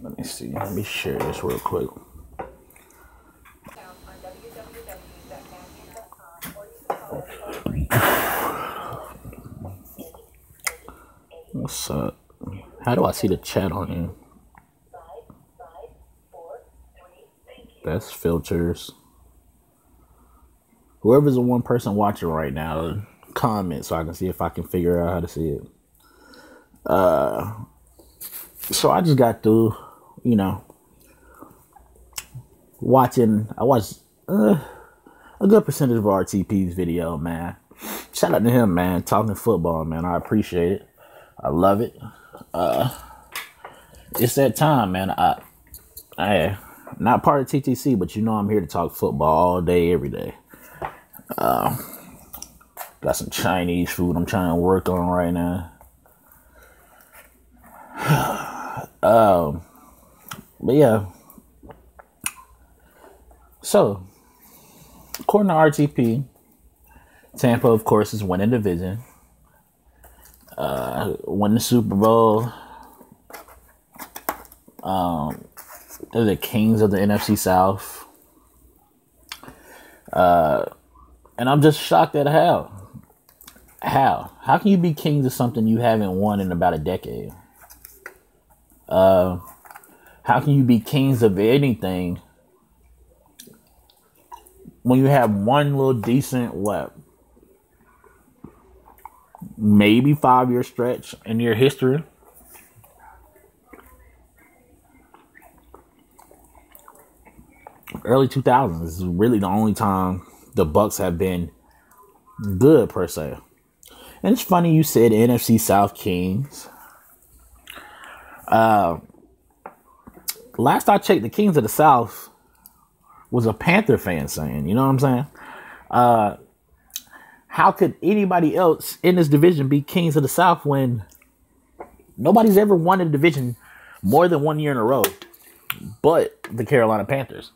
Let me see. Let me share this real quick. What's up? How do I see the chat on here? That's filters. Whoever's the one person watching right now, comment so I can see if I can figure out how to see it. So I just got through, watching. I watched a good percentage of RTP's video, man. Shout out to him, man. Talking football, man. I appreciate it. I love it. It's that time, man. I not part of TTC, but I'm here to talk football all day, every day. Got some Chinese food I'm trying to work on right now. But yeah. So, according to RTP, Tampa, of course, is winning division. Won the Super Bowl. They're the kings of the NFC South. And I'm just shocked at how. How can you be kings of something you haven't won in about a decade? How can you be kings of anything when you have one little decent, maybe 5-year stretch in your history? Early 2000s is really the only time the Bucks have been good, per se. And it's funny you said NFC South Kings. Last I checked, the Kings of the South was a Panther fan saying, you know what I'm saying? How could anybody else in this division be Kings of the South when nobody's ever won a division more than 1 year in a row but the Carolina Panthers?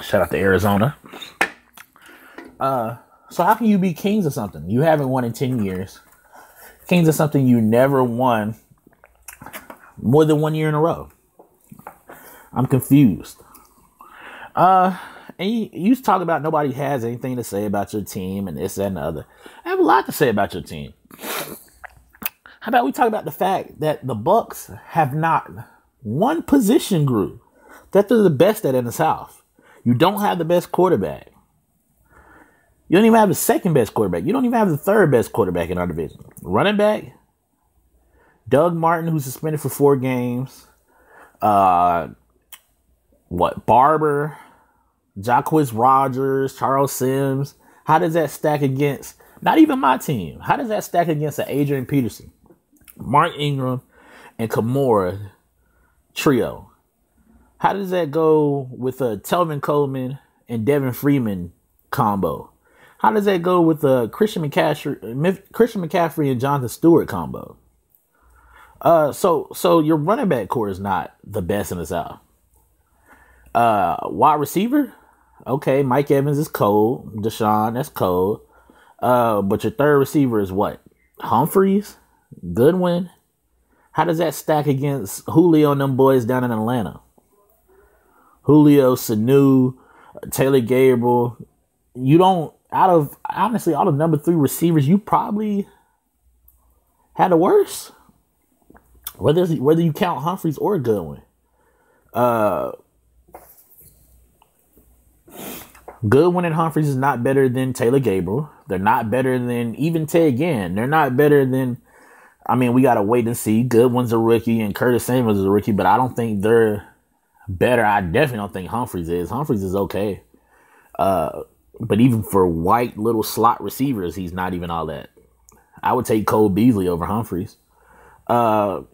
Shout out to Arizona. So how can you be kings of something you haven't won in 10 years? Kings of something you never won more than 1 year in a row. I'm confused. And you talk about nobody has anything to say about your team and this, that, and the other. I have a lot to say about your team. How about we talk about the fact that the Bucks have not one position group that they're the best at in the South. You don't have the best quarterback. You don't even have the second best quarterback. You don't even have the third best quarterback in our division. Running back, Doug Martin, who's suspended for 4 games. Barber, Jacquizz Rodgers, Charles Sims. How does that stack against, not even my team, how does that stack against an Adrian Peterson, Mark Ingram, and Kamara trio? How does that go with a Telvin Coleman and Devin Freeman combo? How does that go with a Christian McCaffrey and Jonathan Stewart combo? So your running back core is not the best in the South. Wide receiver, okay, Mike Evans is cold. Deshaun, that's cold. But your third receiver is what? Humphreys, Goodwin. How does that stack against Julio and them boys down in Atlanta? Julio, Sanu, Taylor Gabriel. You don't, honestly, out of number 3 receivers, you probably had the worst. Whether you count Humphreys or Goodwin. Goodwin and Humphreys is not better than Taylor Gabriel. They're not better than even Ted Ginn. They're not better than, we got to wait and see. Goodwin's a rookie and Curtis Samuels is a rookie, but I don't think they're better. I definitely don't think Humphreys is. Humphreys is okay. But even for white little slot receivers, he's not even all that. I would take Cole Beasley over Humphreys. So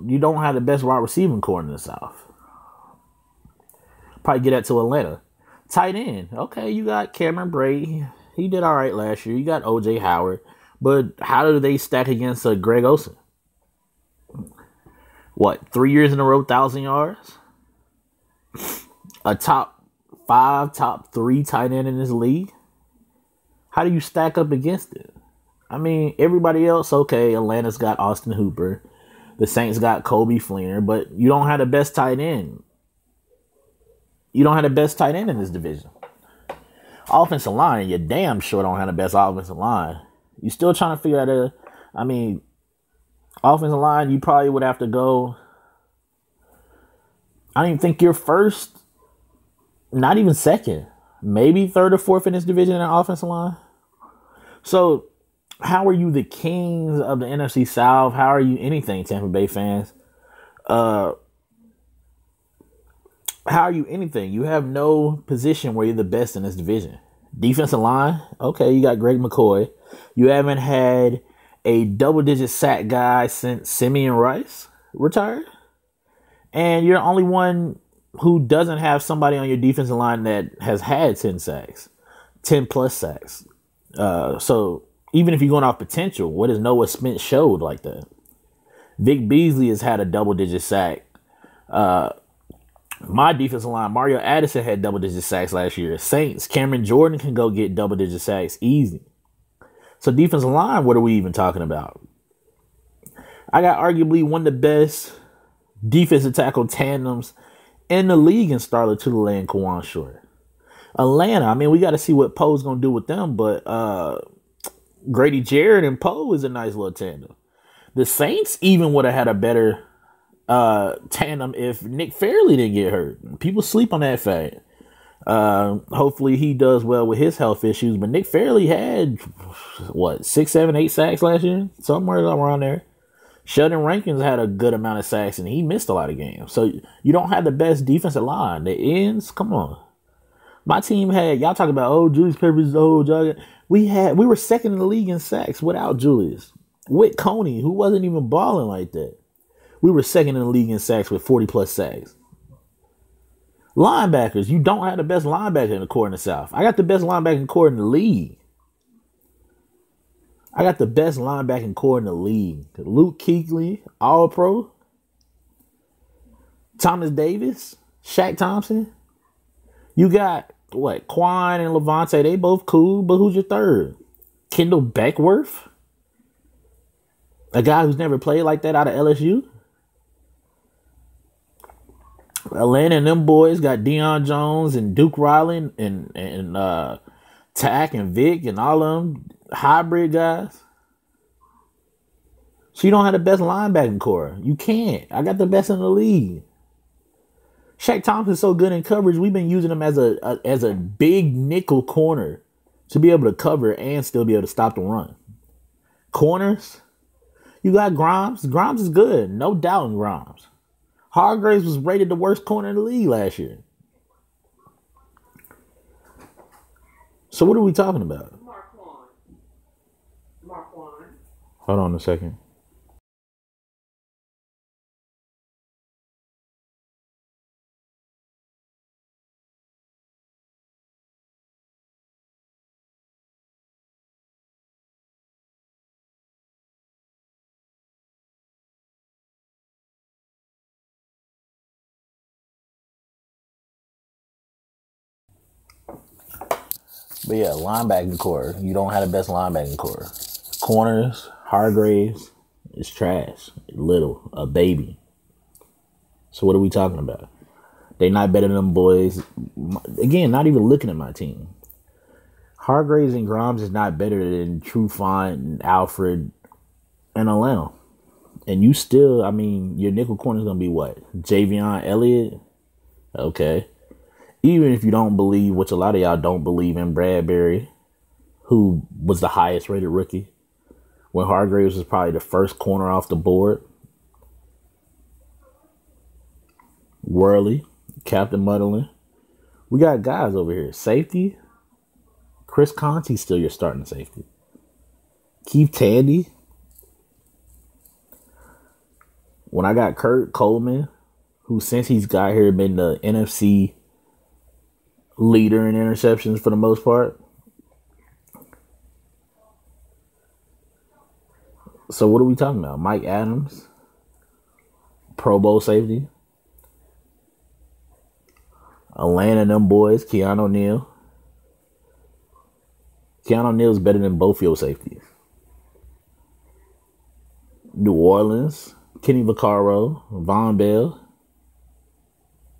you don't have the best wide receiving core in the South. Probably get that to Atlanta. Tight end. Okay, you got Cameron Brate. He did all right last year. You got O.J. Howard. But how do they stack against Greg Olsen? 3 years in a row, 1,000 yards? A top 5, top 3 tight end in this league? How do you stack up against it? I mean, everybody else, okay, Atlanta's got Austin Hooper. The Saints got Kobe Fleener, but you don't have the best tight end. You don't have the best tight end in this division. Offensive line, you damn sure don't have the best offensive line. You still trying to figure out offensive line, you probably would have to go. I don't even think you're first, not even second, maybe third or fourth in this division in the offensive line. So, how are you the kings of the NFC South? How are you anything, Tampa Bay fans? How are you anything? You have no position where you're the best in this division. Defensive line, okay, you got Greg McCoy. You haven't had a double-digit sack guy since Simeon Rice retired. And you're the only one who doesn't have somebody on your defensive line that has had 10 sacks, 10 plus sacks. So even if you're going off potential, what has Noah Smith showed like that? Vic Beasley has had a double-digit sack. My defensive line, Mario Addison had double-digit sacks last year. Saints, Cameron Jordan can go get double-digit sacks easy. So defensive line, what are we even talking about? I got arguably one of the best defensive tackle tandems in the league in Starler Tulele and Kawan Short. Atlanta, I mean, we got to see what Poe's going to do with them, but Grady Jarrett and Poe is a nice little tandem. The Saints even would have had a better tandem if Nick Fairley didn't get hurt. People sleep on that fact. Hopefully he does well with his health issues, but Nick Fairley had, 6, 7, 8 sacks last year? Somewhere around there. Sheldon Rankins had a good amount of sacks, and he missed a lot of games. So you don't have the best defensive line. The ends, come on. My team had, y'all talking about, Julius Peppers, we were second in the league in sacks without Julius. With Coney, who wasn't even balling like that. We were second in the league in sacks with 40-plus sacks. Linebackers, you don't have the best linebacker in the core in the South. I got the best linebacking core in the league. Luke Kuechly, All-Pro. Thomas Davis, Shaq Thompson. You got, Quan and Levante, they both cool, but who's your third? Kendall Beckworth? A guy who's never played like that out of LSU? Atlanta and them boys got Deion Jones and Duke Riley and Tack and Vic and all of them hybrid guys. So you don't have the best linebacking core. You can't. I got the best in the league. Shaq Thompson's so good in coverage. We've been using him as a big nickel corner to be able to cover and still be able to stop the run. Corners, you got Grimes. Grimes is good. No doubt in Grimes. Hargraves was rated the worst corner in the league last year. So what are we talking about? Marquand. Hold on a second. But yeah, linebacking core. You don't have the best linebacking core. Corners, Hargraves, is trash. Little, a baby. So what are we talking about? They not better than them boys. Again, not even looking at my team. Hargraves and Grimes is not better than Trufant and Alfred and Atlanta. And you still, your nickel corner is going to be what? Javion Elliott? Okay. Even if you don't believe, which a lot of y'all don't believe in Bradbury, who was the highest rated rookie, when Hargraves was probably the first corner off the board. Worley, Captain Mutterlin. We got guys over here. Safety, Chris Conte's still your starting safety. Keith Tandy. When I got Kurt Coleman, who since he's got here been the NFC leader in interceptions for the most part. So what are we talking about? Mike Adams, Pro Bowl safety. Atlanta, them boys, Keanu Neal. Keanu Neal's better than both your safeties. New Orleans, Kenny Vaccaro, Von Bell.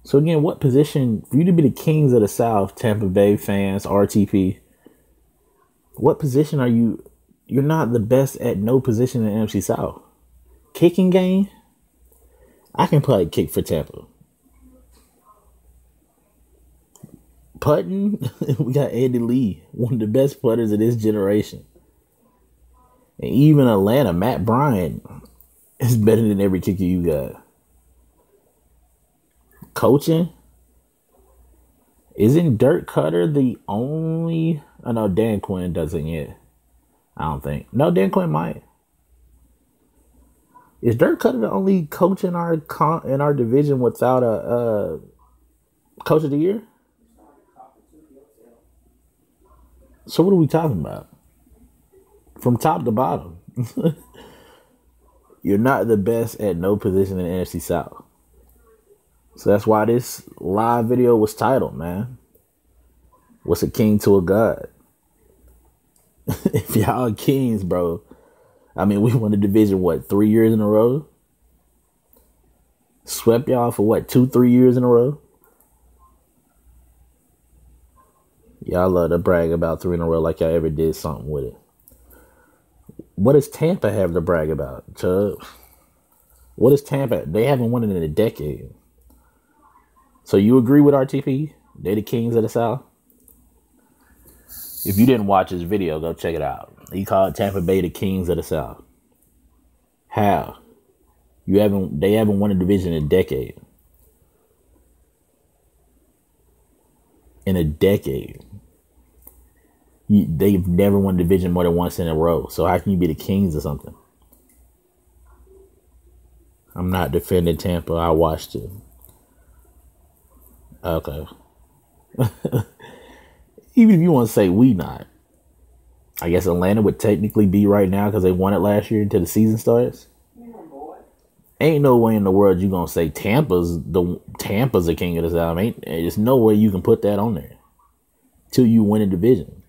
So again, what position for you to be the Kings of the South, Tampa Bay fans, RTP? What position are you? You're not the best at no position in the NFC South. Kicking game, I can probably kick for Tampa. Putting, we got Andy Lee, one of the best putters of this generation. And even Atlanta, Matt Bryant is better than every kicker you got. Coaching, isn't Dirk Cutter the only? I know Dan Quinn doesn't yet. I don't think. No, Dan Quinn might. Is Dirk Cutter the only coach in our division without a coach of the year? So what are we talking about? From top to bottom, you're not the best at no position in the NFC South. So that's why this live video was titled, man, "What's a king to a god?" If y'all are kings, bro. I mean, we won the division, 3 years in a row? Swept y'all for 2-3 years in a row? Y'all love to brag about 3 in a row like y'all ever did something with it. What does Tampa have to brag about, Chubb? What is Tampa? They haven't won it in a decade. So you agree with RTP? They the Kings of the South? If you didn't watch his video, go check it out. He called Tampa Bay the Kings of the South. How? They haven't won a division in a decade. In a decade. They've never won a division more than once in a row. So how can you be the Kings or something? I'm not defending Tampa. I watched it. Okay. Even if you want to say we not. I guess Atlanta would technically be right now because they won it last year until the season starts. Ain't no way in the world you going to say Tampa's a king of the South. There's no way you can put that on there till you win a division.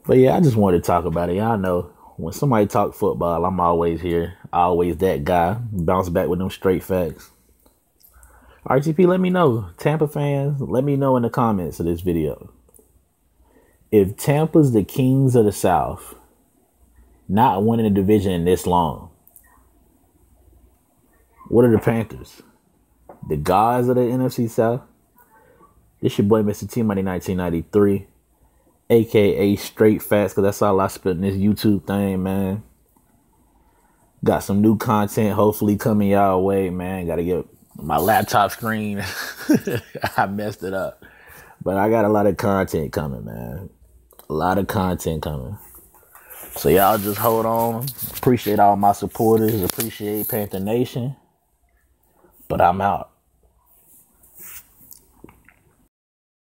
But yeah, I just wanted to talk about it. Y'all know when somebody talk football, I'm always here. Always that guy. Bounce back with them straight facts. RTP, let me know. Tampa fans, let me know in the comments of this video. If Tampa's the Kings of the South, not winning a division in this long, what are the Panthers? The gods of the NFC South? This your boy, Mr. T Money 1993, a.k.a. Straight Facts, because that's all I spit in this YouTube thing, man. Got some new content hopefully coming y'all way, man. Got to get my laptop screen. I messed it up. But I got a lot of content coming, man. A lot of content coming. So y'all just hold on. Appreciate all my supporters. Appreciate Panther Nation. But I'm out.